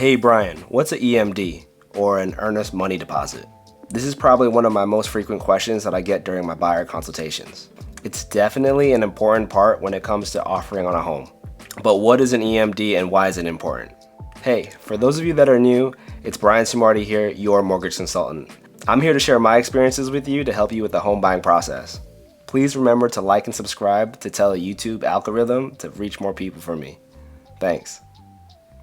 Hey Brian, what's an EMD, or an earnest money deposit? This is probably one of my most frequent questions that I get during my buyer consultations. It's definitely an important part when it comes to offering on a home. But what is an EMD and why is it important? Hey, for those of you that are new, it's Bryan Sumardi here, your mortgage consultant. I'm here to share my experiences with you to help you with the home buying process. Please remember to like and subscribe to tell the YouTube algorithm to reach more people for me. Thanks.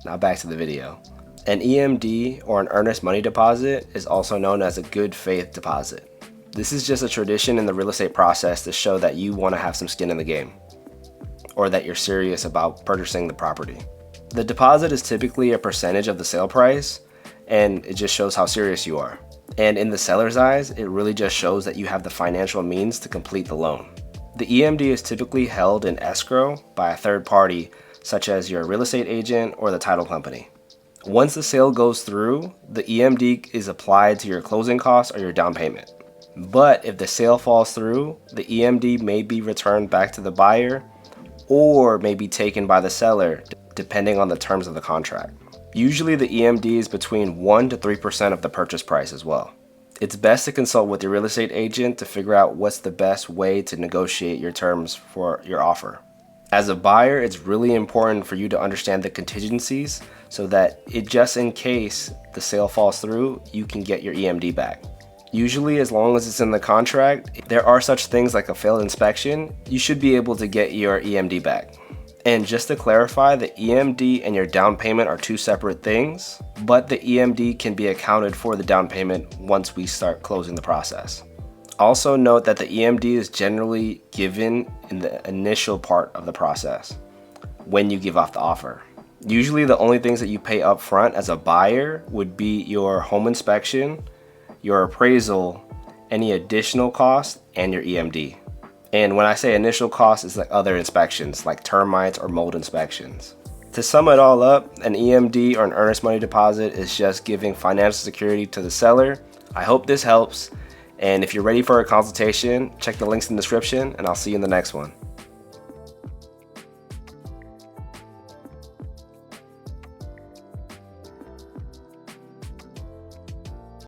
Now back to the video. An EMD, or an earnest money deposit, is also known as a good faith deposit. This is just a tradition in the real estate process to show that you want to have some skin in the game, or that you're serious about purchasing the property. The deposit is typically a percentage of the sale price, and it just shows how serious you are. And in the seller's eyes, it really just shows that you have the financial means to complete the loan. The EMD is typically held in escrow by a third party, such as your real estate agent or the title company. Once the sale goes through, the EMD is applied to your closing costs or your down payment. But if the sale falls through, the EMD may be returned back to the buyer or may be taken by the seller, depending on the terms of the contract. Usually the EMD is between 1 to 3% of the purchase price as well. It's best to consult with your real estate agent to figure out what's the best way to negotiate your terms for your offer. As a buyer, it's really important for you to understand the contingencies so that just in case the sale falls through, you can get your EMD back. Usually, as long as it's in the contract, if there are such things like a failed inspection, you should be able to get your EMD back. And just to clarify, the EMD and your down payment are two separate things, but the EMD can be accounted for the down payment once we start closing the process. Also note that the EMD is generally given in the initial part of the process, when you give off the offer. Usually the only things that you pay up front as a buyer would be your home inspection, your appraisal, any additional costs, and your EMD. And when I say initial costs, it's like other inspections, like termites or mold inspections. To sum it all up, an EMD, or an earnest money deposit, is just giving financial security to the seller. I hope this helps. And if you're ready for a consultation, check the links in the description, and I'll see you in the next one.